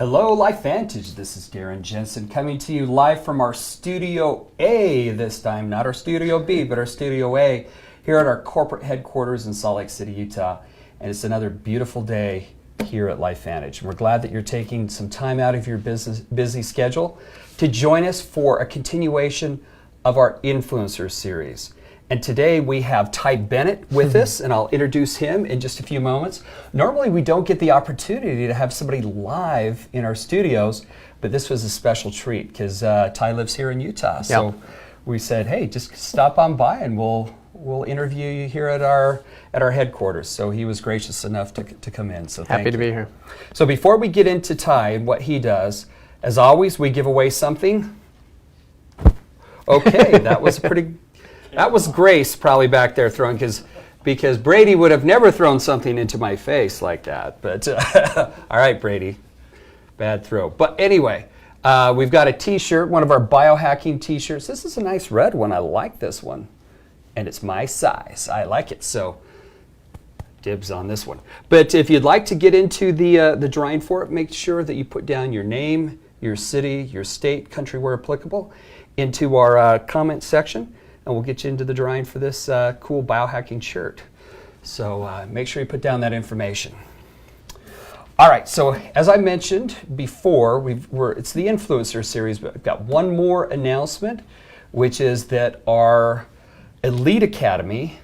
Hello, Life Vantage. This is Darren Jensen coming to you live from our Studio A this time, not our Studio B, but our Studio A here at our corporate headquarters in Salt Lake City, Utah. And it's another beautiful day here at Life Vantage. We're glad that you're taking some time out of your busy schedule to join us for a continuation of our Influencer series. And today we have Ty Bennett with us, and I'll introduce him in just a few moments. Normally we don't get the opportunity to have somebody live in our studios, but this was a special treat because Ty lives here in Utah. So we said, hey, just stop on by and we'll interview you here at our headquarters. So he was gracious enough to come in. So happy to be here. So before we get into Ty and what he does, as always, we give away something. Okay, that was pretty. That was Grace probably back there throwing, because Brady would have never thrown something into my face like that. But all right, Brady, bad throw. But anyway, we've got a T-shirt, one of our biohacking T-shirts. This is a nice red one. I like this one, and it's my size. I like it, so dibs on this one. But if you'd like to get into the drawing for it, make sure that you put down your name, your city, your state, country where applicable, into our comment section. And we'll get you into the drawing for this cool biohacking shirt. So make sure you put down that information. All right, so as I mentioned before, it's the Influencer series, but I've got one more announcement, which is that our Elite Academy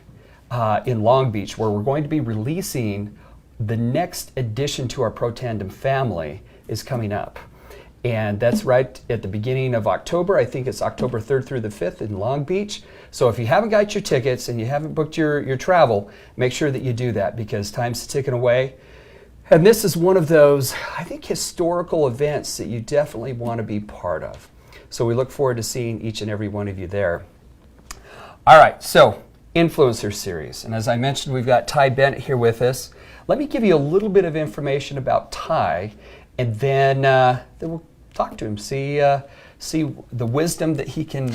in Long Beach, where we're going to be releasing the next addition to our Pro Tandem family, is coming up. And that's right at the beginning of October. I think it's October 3rd through the 5th in Long Beach. So if you haven't got your tickets and you haven't booked your travel, make sure that you do that because time's ticking away. And this is one of those, I think, historical events that you definitely want to be part of. So we look forward to seeing each and every one of you there. All right, so Influencer series. And as I mentioned, we've got Ty Bennett here with us. Let me give you a little bit of information about Ty, and then we'll talk to him, see the wisdom that he can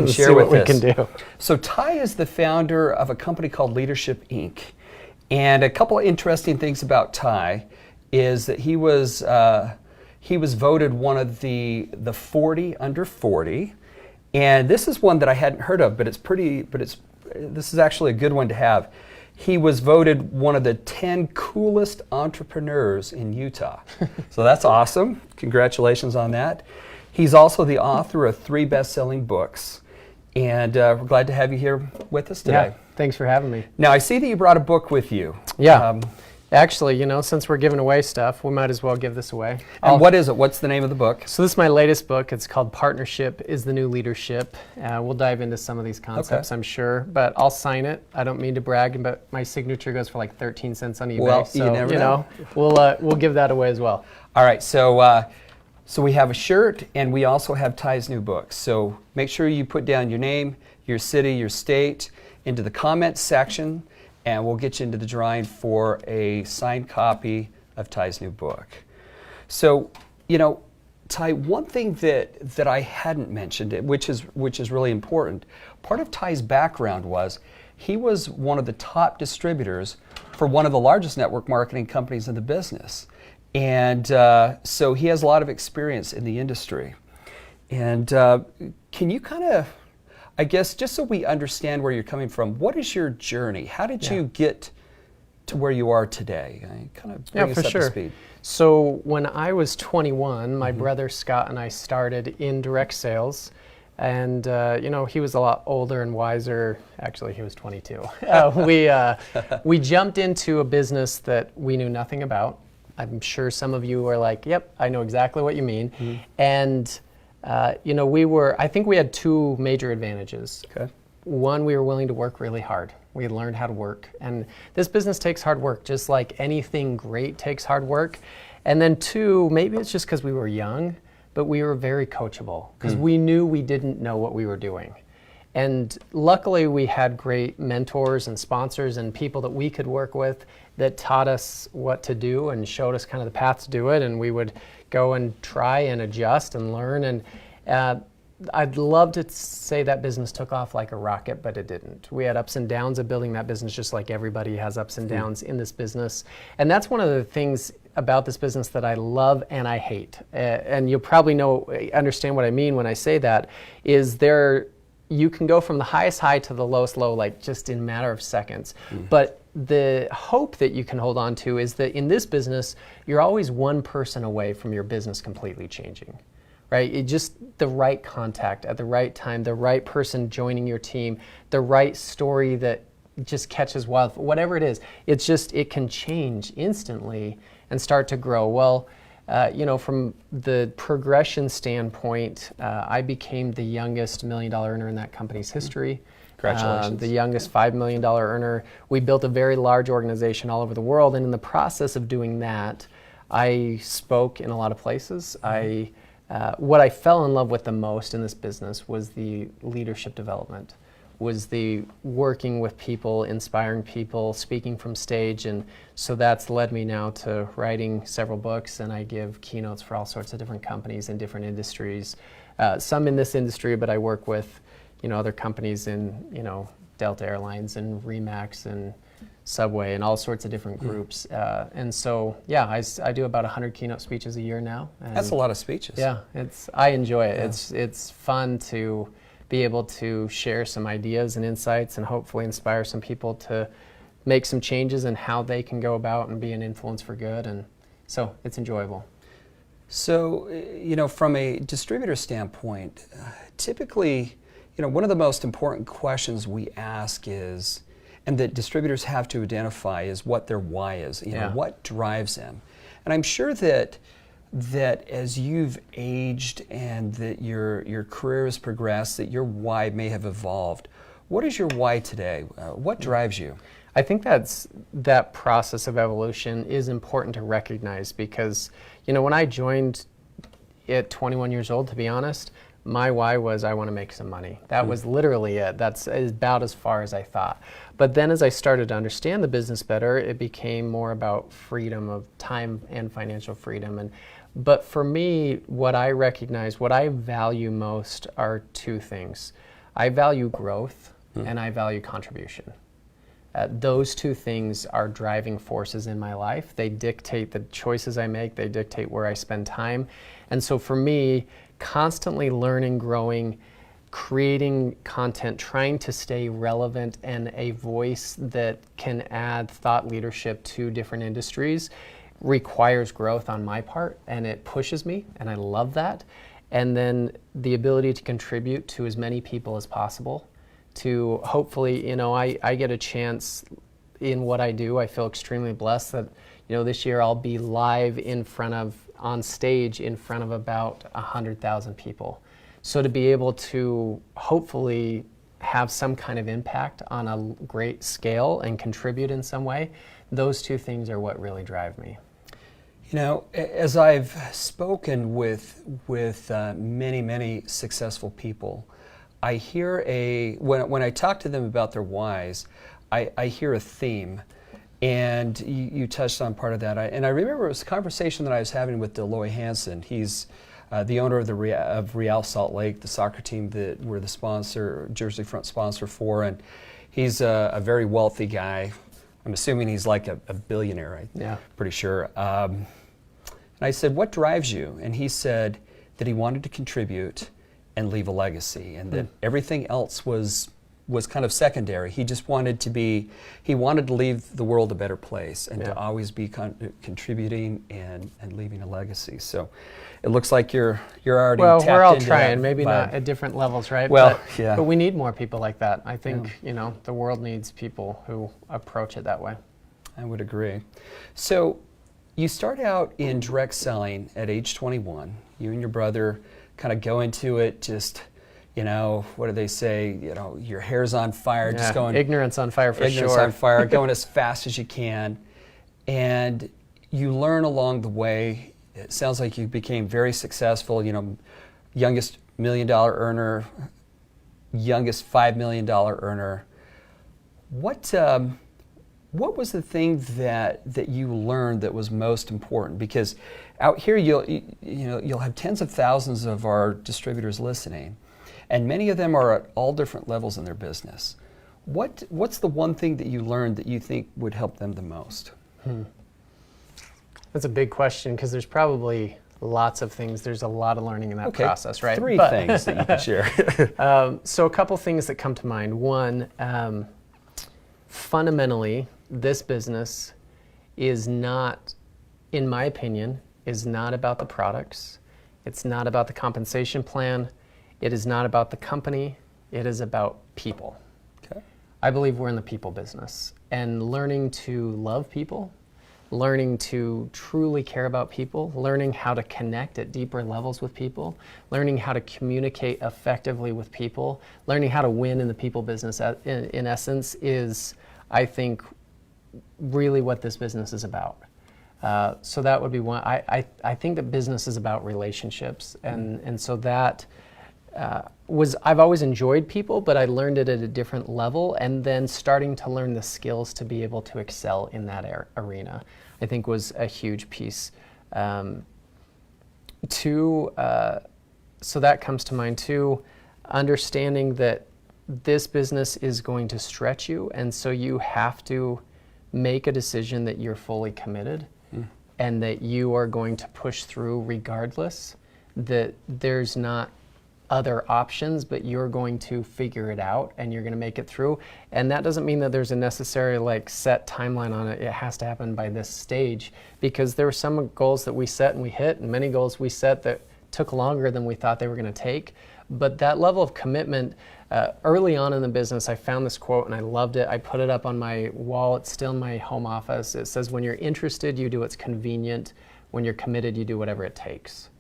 share with us. We can do. So Ty is the founder of a company called Leadership Inc. And a couple of interesting things about Ty is that he was voted one of the 40 under 40. And this is one that I hadn't heard of, but this is actually a good one to have. He was voted one of the 10 coolest entrepreneurs in Utah. So that's awesome. Congratulations on that. He's also the author of 3 best-selling books. And we're glad to have you here with us today. Yeah, thanks for having me. Now, I see that you brought a book with you. Yeah. Actually, since we're giving away stuff, we might as well give this away. And what is it? What's the name of the book? So this is my latest book. It's called Partnership is the New Leadership. We'll dive into some of these concepts, I'm sure, but I'll sign it. I don't mean to brag, but my signature goes for like 13 cents on eBay. Well, so, you never know. We'll give that away as well. All right, so we have a shirt, and we also have Ty's new book. So make sure you put down your name, your city, your state into the comments section, and we'll get you into the drawing for a signed copy of Ty's new book. So, Ty, one thing that I hadn't mentioned, which is really important, part of Ty's background was he was one of the top distributors for one of the largest network marketing companies in the business. And so he has a lot of experience in the industry. And can you kind of, I guess, just so we understand where you're coming from, what is your journey? How did you get to where you are today? Kind of bring us up to speed. So when I was 21, my brother Scott and I started in direct sales. And, he was a lot older and wiser. Actually, he was 22. We jumped into a business that we knew nothing about. I'm sure some of you are like, yep, I know exactly what you mean. Mm-hmm. And I think we had 2 major advantages. Okay. One, we were willing to work really hard. We had learned how to work. And this business takes hard work, just like anything great takes hard work. And then 2, maybe it's just because we were young, but we were very coachable because we knew we didn't know what we were doing. And luckily we had great mentors and sponsors and people that we could work with that taught us what to do and showed us kind of the path to do it. And we would go and try and adjust and learn. And I'd love to say that business took off like a rocket, but it didn't. We had ups and downs of building that business just like everybody has ups and downs in this business. And that's one of the things about this business that I love and I hate, and you'll probably understand what I mean when I say that, is you can go from the highest high to the lowest low, like just in a matter of seconds. But the hope that you can hold on to is that in this business, you're always one person away from your business completely changing, right? It just the right contact at the right time, the right person joining your team, the right story that just catches wildfire, whatever it is. It's just, it can change instantly and start to grow. Well, from the progression standpoint, I became the youngest $1 million earner in that company's history. Congratulations. The youngest $5 million earner. We built a very large organization all over the world, and in the process of doing that, I spoke in a lot of places. What I fell in love with the most in this business was the leadership development, was the working with people, inspiring people, speaking from stage, and so that's led me now to writing several books, and I give keynotes for all sorts of different companies in different industries. Some in this industry, but I work with other companies in Delta Airlines and Remax and Subway and all sorts of different groups. And so, I do about 100 keynote speeches a year now. And that's a lot of speeches. Yeah, I enjoy it. Yeah. It's fun to be able to share some ideas and insights and hopefully inspire some people to make some changes in how they can go about and be an influence for good. And so it's enjoyable. So, from a distributor standpoint, typically, one of the most important questions we ask is, and that distributors have to identify, is what their why is. What drives them. And I'm sure that as you've aged and that your career has progressed, that your why may have evolved. What is your why today? What drives you? I think that process of evolution is important to recognize because, when I joined at 21 years old, to be honest, my why was I want to make some money. That was literally it. That's about as far as I thought. But then as I started to understand the business better, it became more about freedom of time and financial freedom. But for me, what I recognize, what I value most are two things. I value growth and I value contribution. Those two things are driving forces in my life. They dictate the choices I make. They dictate where I spend time. And so for me, constantly learning, growing, creating content, trying to stay relevant and a voice that can add thought leadership to different industries requires growth on my part, and it pushes me, and I love that. And then the ability to contribute to as many people as possible, to hopefully, I get a chance in what I do. I feel extremely blessed that, this year I'll be live on stage in front of about 100,000 people. So to be able to hopefully have some kind of impact on a great scale and contribute in some way, those two things are what really drive me. As I've spoken with many, many successful people, I hear when I talk to them about their whys, I hear a theme. And you touched on part of that. And I remember it was a conversation that I was having with Deloy Hansen. He's the owner of Real Salt Lake, the soccer team that we're the sponsor, Jersey Front sponsor for. And he's a very wealthy guy. I'm assuming he's like a billionaire, pretty sure. And I said, what drives you? And he said that he wanted to contribute and leave a legacy, and that everything else was kind of secondary. He just wanted to leave the world a better place and to always be contributing and leaving a legacy. So it looks like you're already tapped we're all into trying, that maybe vibe. not at different levels, right? Well, but we need more people like that. I think, the world needs people who approach it that way. I would agree. So you start out in direct selling at age 21. You and your brother kind of go into it just, what do they say? Your hair's on fire, just going. Ignorance on fire for ignorance sure. on fire, going as fast as you can. And you learn along the way. It sounds like you became very successful, youngest $1 million earner, youngest $5 million earner. What was the thing that you learned that was most important? Because out here you'll have tens of thousands of our distributors listening, and many of them are at all different levels in their business. What's the one thing that you learned that you think would help them the most? That's a big question because there's probably lots of things. There's a lot of learning in that process, right? Three things that you can share. So a couple things that come to mind. One, fundamentally, this business is not, in my opinion, is not about the products. It's not about the compensation plan. It is not about the company. It is about people. Okay. I believe we're in the people business, and learning to love people, learning to truly care about people, learning how to connect at deeper levels with people, learning how to communicate effectively with people, learning how to win in the people business in essence is, I think, really what this business is about. So that would be one. I think that business is about relationships, and so that I've always enjoyed people, but I learned it at a different level, and then starting to learn the skills to be able to excel in that arena, I think was a huge piece. Two, so that comes to mind too, understanding that this business is going to stretch you, and so you have to make a decision that you're fully committed and that you are going to push through regardless, that there's not other options, but you're going to figure it out and you're going to make it through. And that doesn't mean that there's a necessary set timeline on it. It has to happen by this stage, because there were some goals that we set and we hit, and many goals we set that took longer than we thought they were going to take. But that level of commitment, early on in the business, I found this quote and I loved it. I put it up on my wall. It's still in my home office. It says, "When you're interested, you do what's convenient. When you're committed, you do whatever it takes."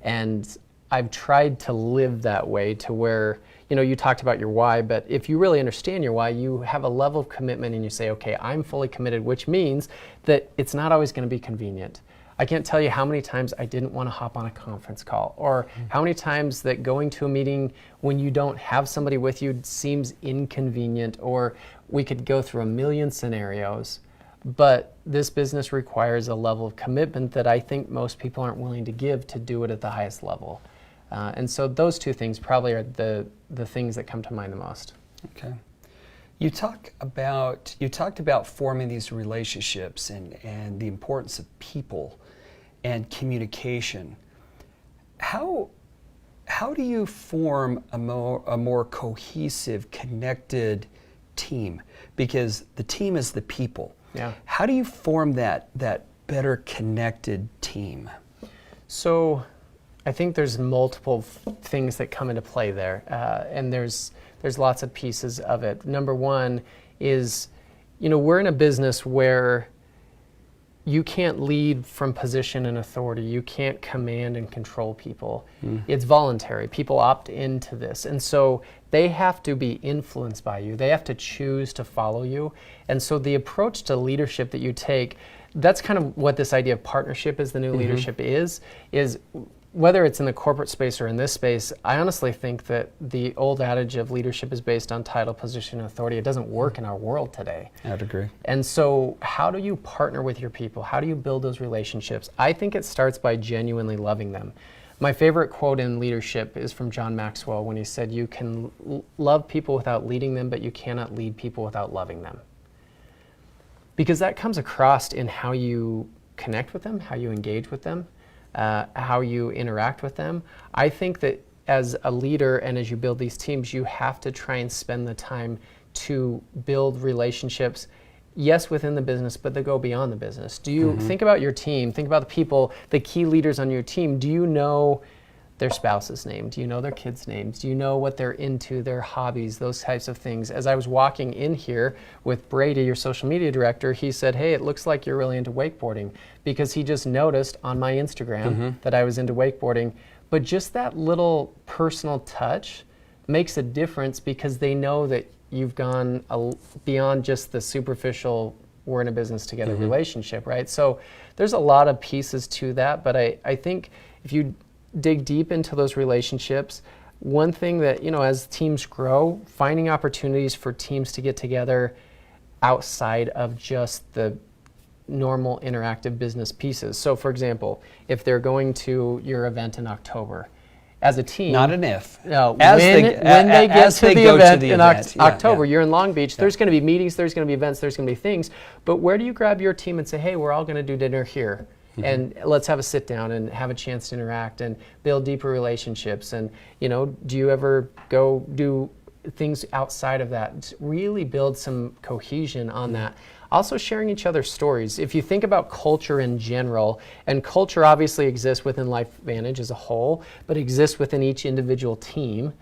And I've tried to live that way, to where, you talked about your why, but if you really understand your why, you have a level of commitment and you say, okay, I'm fully committed, which means that it's not always going to be convenient. I can't tell you how many times I didn't want to hop on a conference call, or how many times that going to a meeting when you don't have somebody with you seems inconvenient, or we could go through a million scenarios. But this business requires a level of commitment that I think most people aren't willing to give to do it at the highest level. And so those two things probably are the things that come to mind the most. Okay. You talked about forming these relationships and the importance of people and communication. How do you form a more cohesive, connected team? Because the team is the people. Yeah. How do you form that better connected team? So I think there's multiple things that come into play there, and there's lots of pieces of it. Number one is, we're in a business where you can't lead from position and authority. You can't command and control people. It's voluntary. People opt into this, and so they have to be influenced by you. They have to choose to follow you. And so the approach to leadership that you take, that's kind of what this idea of partnership as the new leadership is whether it's in the corporate space or in this space. I honestly think that the old adage of leadership is based on title, position, and authority. It doesn't work in our world today. I'd agree. And so how do you partner with your people? How do you build those relationships? I think it starts by genuinely loving them. My favorite quote in leadership is from John Maxwell, when he said, "You can love people without leading them, but you cannot lead people without loving them." Because that comes across in how you connect with them, how you engage with them, how you interact with them. I think that as a leader and as you build these teams, you have to try and spend the time to build relationships, yes, within the business, but that go beyond the business. Do you think about your team, think about the people, the key leaders on your team? Do you know their spouse's name? Do you know their kids' names? Do you know what they're into, their hobbies, those types of things? As I was walking in here with Brady, your social media director, he said, "Hey, it looks like you're really into wakeboarding," because he just noticed on my Instagram that I was into wakeboarding. But just that little personal touch makes a difference, because they know that you've gone beyond just the superficial, we're in a business together relationship, right? So there's a lot of pieces to that, but I think if you dig deep into those relationships, one thing that, as teams grow, finding opportunities for teams to get together outside of just the normal interactive business pieces. So for example, if they're going to your event in October, as a team, not an if. No, when they get to the event in October, you're in Long Beach, there's going to be meetings, there's going to be events, there's going to be things, but where do you grab your team and say, "Hey, we're all going to do dinner here"? and let's have a sit down and have a chance to interact and build deeper relationships. And, do you ever go do things outside of that? Really build some cohesion on that. Also sharing each other's stories. If you think about culture in general, and culture obviously exists within LifeVantage as a whole, but exists within each individual team,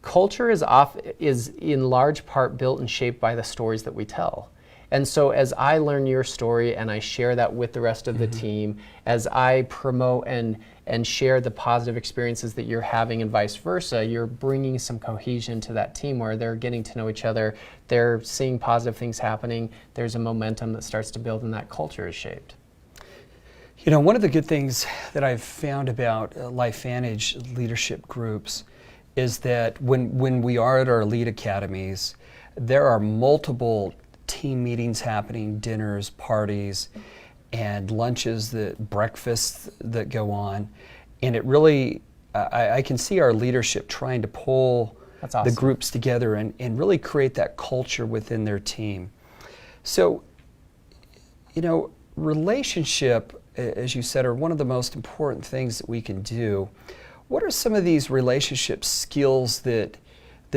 culture is in large part built and shaped by the stories that we tell. And so as I learn your story and I share that with the rest of the team, as I promote and share the positive experiences that you're having and vice versa, you're bringing some cohesion to that team where they're getting to know each other, they're seeing positive things happening, there's a momentum that starts to build and that culture is shaped. One of the good things that I've found about LifeVantage leadership groups is that when we are at our Elite Academies, there are multiple team meetings happening, dinners, parties, and lunches, breakfasts that go on. And it really, I can see our leadership trying to pull That's awesome. the groups together and really create that culture within their team. So, relationship, as you said, are one of the most important things that we can do. What are some of these relationship skills that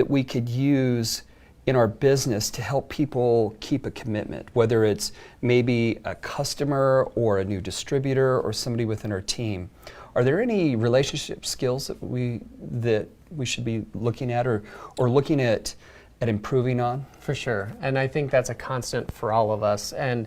we could use in our business to help people keep a commitment, whether it's maybe a customer or a new distributor or somebody within our team? Are there any relationship skills that we should be looking at or looking at improving on? For sure. And I think that's a constant for all of us. And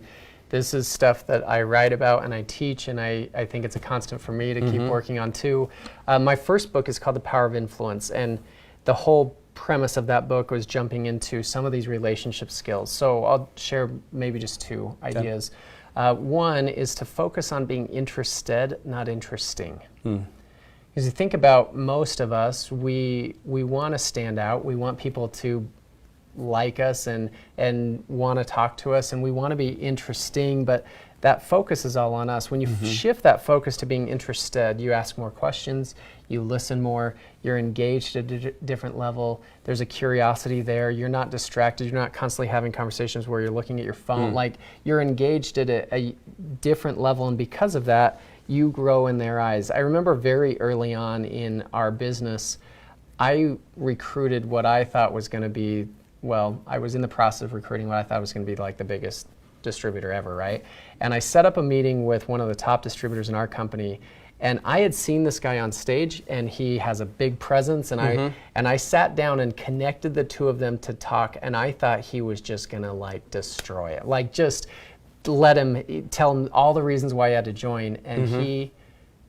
this is stuff that I write about and I teach, and I think it's a constant for me to keep working on too. My first book is called The Power of Influence, and the whole premise of that book was jumping into some of these relationship skills. So I'll share maybe just two ideas. One is to focus on being interested, not interesting. Because you think about most of us, we want to stand out. We want people to like us and want to talk to us, and we want to be interesting, but that focus is all on us. When you shift that focus to being interested, you ask more questions, you listen more, you're engaged at a different level, there's a curiosity there, you're not distracted, you're not constantly having conversations where you're looking at your phone. Like, you're engaged at a different level, and because of that, you grow in their eyes. I remember very early on in our business, I recruited what I thought was going to be, I was in the process of recruiting what I thought was going to be like the biggest distributor ever, right? And I set up a meeting with one of the top distributors in our company, and I had seen this guy on stage, and he has a big presence, and I sat down and connected the two of them to talk, and I thought he was just gonna like destroy it, like just let him tell him all the reasons why he had to join, and he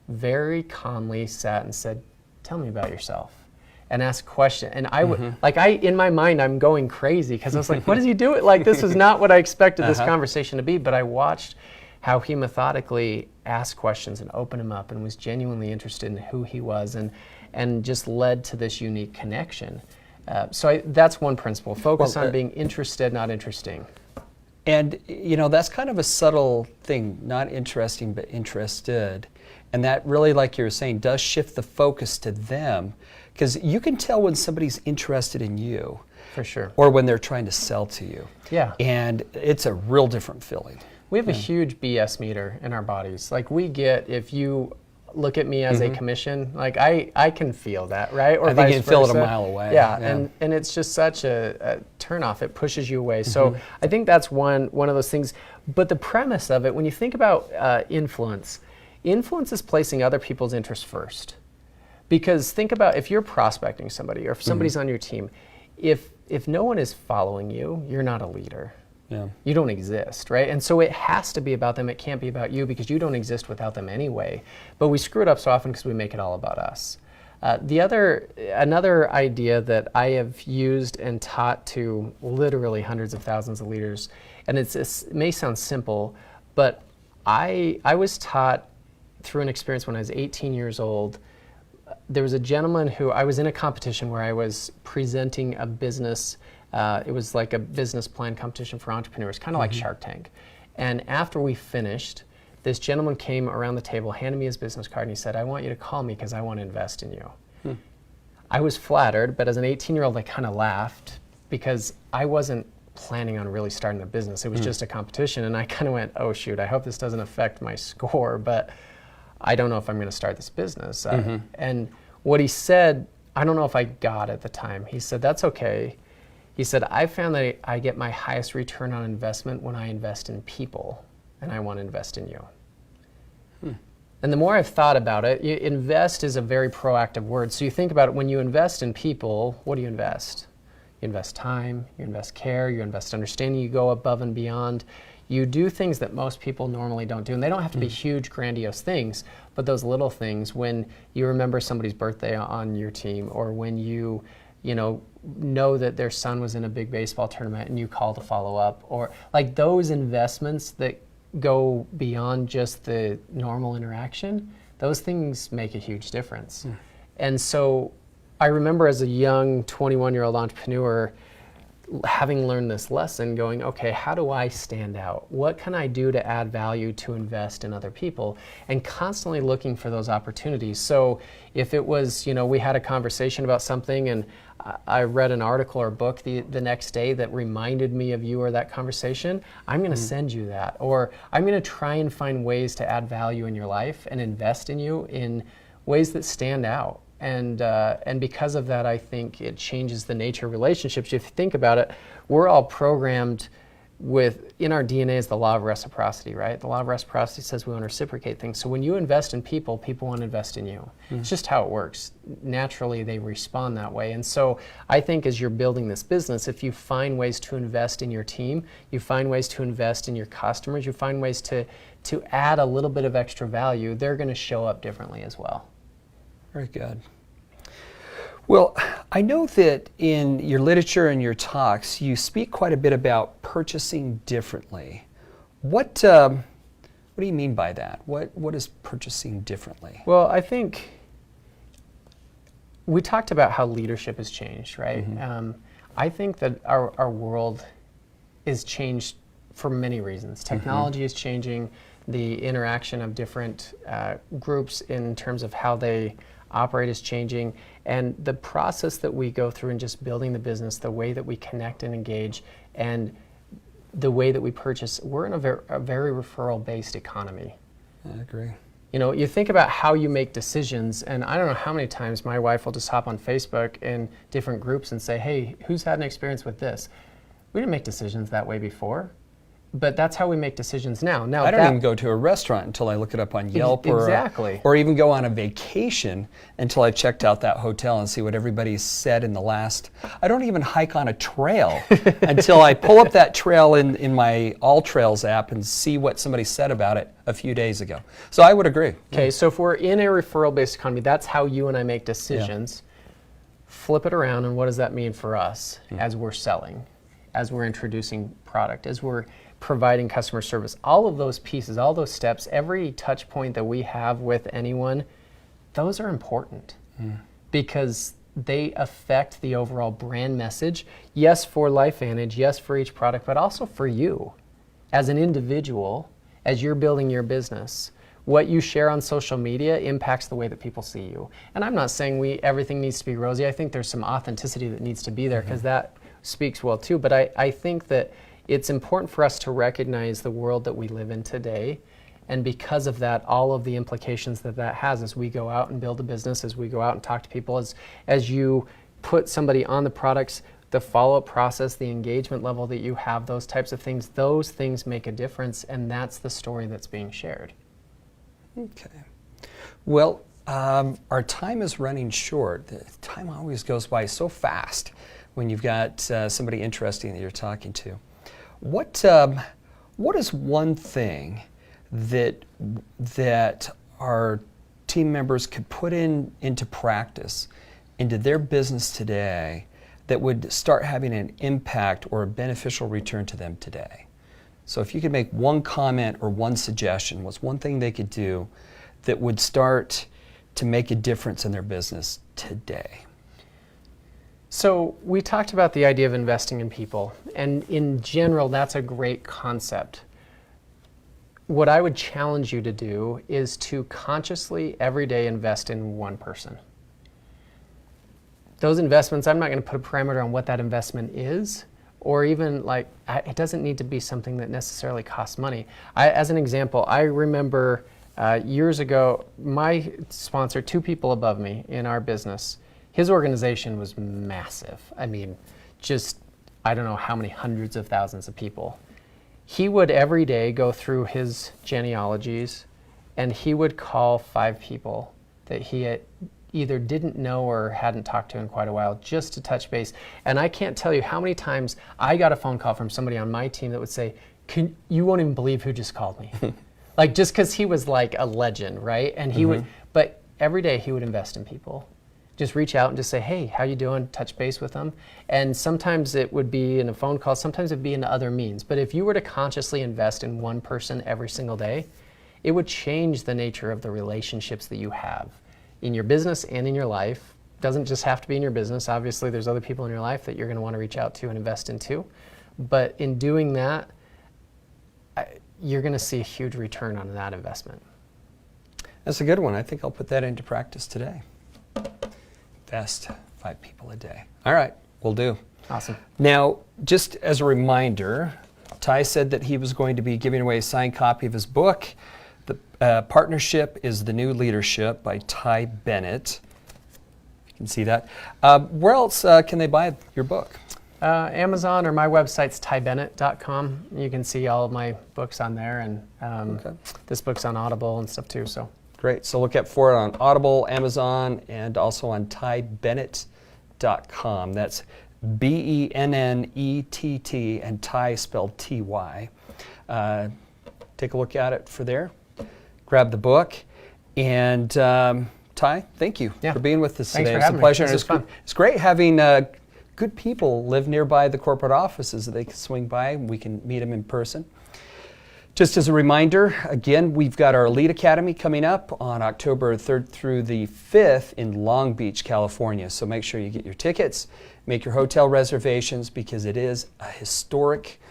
very calmly sat and said, "Tell me about yourself." And ask a question. And I would, in my mind, I'm going crazy because I was like, what does he do? Like, this was not what I expected this conversation to be, but I watched how he methodically asked questions and opened him up and was genuinely interested in who he was, and just led to this unique connection. So that's one principle. Focus on being interested, not interesting. And, that's kind of a subtle thing, not interesting, but interested. And that really, like you were saying, does shift the focus to them. Because you can tell when somebody's interested in you. For sure. Or when they're trying to sell to you. Yeah. And it's a real different feeling. We have a huge BS meter in our bodies. Like, we get, if you look at me as a commission, like I can feel that, right? Or I think you can feel it a versa. mile away. Yeah. And it's just such a turnoff. It pushes you away. So I think that's one of those things. But the premise of it, when you think about influence is placing other people's interests first. Because think about if you're prospecting somebody, or if somebody's on your team, if no one is following you, you're not a leader. Yeah. You don't exist, right? And so it has to be about them. It can't be about you, because you don't exist without them anyway. But we screw it up so often because we make it all about us. Another idea that I have used and taught to literally hundreds of thousands of leaders, and it may sound simple, but I was taught through an experience when I was 18 years old. There was a gentleman who, I was in a competition where I was presenting a business. It was like a business plan competition for entrepreneurs, kind of like Shark Tank. And after we finished, this gentleman came around the table, handed me his business card, and he said, "I want you to call me because I want to invest in you." I was flattered, but as an 18-year-old, I kind of laughed because I wasn't planning on really starting the business. It was just a competition, and I kind of went, oh shoot, I hope this doesn't affect my score, but I don't know if I'm going to start this business. And what he said, I don't know if I got at the time. He said, that's okay. He said, I found that I get my highest return on investment when I invest in people, and I want to invest in you. And the more I've thought about it, invest is a very proactive word. So you think about it, when you invest in people, what do you invest? You invest time, you invest care, you invest understanding, you go above and beyond. You do things that most people normally don't do. And they don't have to be huge, grandiose things, but those little things, when you remember somebody's birthday on your team, or when you know that their son was in a big baseball tournament and you call to follow up, or like those investments that go beyond just the normal interaction, those things make a huge difference. And so I remember as a young 21-year-old entrepreneur having learned this lesson, going, okay, how do I stand out? What can I do to add value to invest in other people? And constantly looking for those opportunities. So if it was, we had a conversation about something and I read an article or book the next day that reminded me of you or that conversation, I'm going to send you that. Or I'm going to try and find ways to add value in your life and invest in you in ways that stand out. And because of that, I think it changes the nature of relationships. If you think about it, we're all programmed in our DNA is the law of reciprocity, right? The law of reciprocity says we want to reciprocate things. So when you invest in people, people want to invest in you. It's just how it works. Naturally, they respond that way. And so I think as you're building this business, if you find ways to invest in your team, you find ways to invest in your customers, you find ways to add a little bit of extra value, they're going to show up differently as well. Very good. Well, I know that in your literature and your talks, you speak quite a bit about purchasing differently. What do you mean by that? What is purchasing differently? Well, I think we talked about how leadership has changed, right? I think that our world is changed for many reasons. Technology is changing, the interaction of different groups in terms of how they operate is changing, and the process that we go through in just building the business, the way that we connect and engage, and the way that we purchase, we're in a very referral-based economy. I agree. You think about how you make decisions, and I don't know how many times my wife will just hop on Facebook in different groups and say, hey, who's had an experience with this? We didn't make decisions that way before. But that's how we make decisions now. I don't even go to a restaurant until I look it up on Yelp or even go on a vacation until I've checked out that hotel and see what everybody's said in the last. I don't even hike on a trail until I pull up that trail in my All Trails app and see what somebody said about it a few days ago. So I would agree. Okay, so if we're in a referral-based economy, that's how you and I make decisions. Flip it around, and what does that mean for us as we're selling, as we're introducing product, as we're providing customer service? All of those pieces, all those steps, every touch point that we have with anyone, those are important because they affect the overall brand message. Yes, for LifeVantage, yes, for each product, but also for you as an individual, as you're building your business. What you share on social media impacts the way that people see you. And I'm not saying everything needs to be rosy. I think there's some authenticity that needs to be there because that speaks well too. But I think that it's important for us to recognize the world that we live in today, and because of that, all of the implications that has as we go out and build a business, as we go out and talk to people, as you put somebody on the products, the follow-up process, the engagement level that you have, those types of things, those things make a difference, and that's the story that's being shared. Okay. Well, our time is running short. The time always goes by so fast when you've got somebody interesting that you're talking to. What is one thing that our team members could put into practice into their business today that would start having an impact or a beneficial return to them today? So if you could make one comment or one suggestion, what's one thing they could do that would start to make a difference in their business today? So we talked about the idea of investing in people, and in general, that's a great concept. What I would challenge you to do is to consciously every day invest in one person. Those investments, I'm not going to put a parameter on what that investment is or even like, it doesn't need to be something that necessarily costs money. As an example, I remember years ago, my sponsor, 2 people above me in our business, his organization was massive. I mean, just, I don't know how many hundreds of thousands of people. He would every day go through his genealogies, and he would call 5 people that he had either didn't know or hadn't talked to in quite a while, just to touch base. And I can't tell you how many times I got a phone call from somebody on my team that would say, you won't even believe who just called me. Like, just because he was like a legend, right? And he would, but every day he would invest in people. Just reach out and just say, hey, how you doing? Touch base with them. And sometimes it would be in a phone call, sometimes it would be in other means. But if you were to consciously invest in one person every single day, it would change the nature of the relationships that you have in your business and in your life. Doesn't just have to be in your business. Obviously, there's other people in your life that you're going to want to reach out to and invest into. But in doing that, you're going to see a huge return on that investment. That's a good one. I think I'll put that into practice today. Invest 5 people a day. All right, will do. Awesome. Now, just as a reminder, Ty said that he was going to be giving away a signed copy of his book. The partnership is The New Leadership by Ty Bennett. You can see that. Where else can they buy your book? Amazon, or my website's tybennett.com. You can see all of my books on there, and this book's on Audible and stuff too. So great. So look out for it on Audible, Amazon, and also on tybennett.com. That's Bennett, and Ty spelled Ty. Take a look at it for there. Grab the book. And Ty, thank you for being with us Thanks today. For it's a pleasure. This was fun. It's great having good people live nearby the corporate offices that they can swing by and we can meet them in person. Just as a reminder, again, we've got our Elite Academy coming up on October 3rd through the 5th in Long Beach, California. So make sure you get your tickets, make your hotel reservations, because it is a historic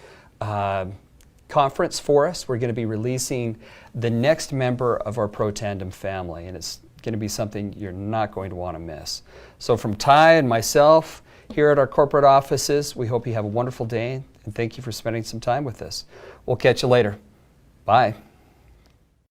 conference for us. We're going to be releasing the next member of our Pro Tandem family, and it's going to be something you're not going to want to miss. So from Ty and myself here at our corporate offices, we hope you have a wonderful day, and thank you for spending some time with us. We'll catch you later. Bye.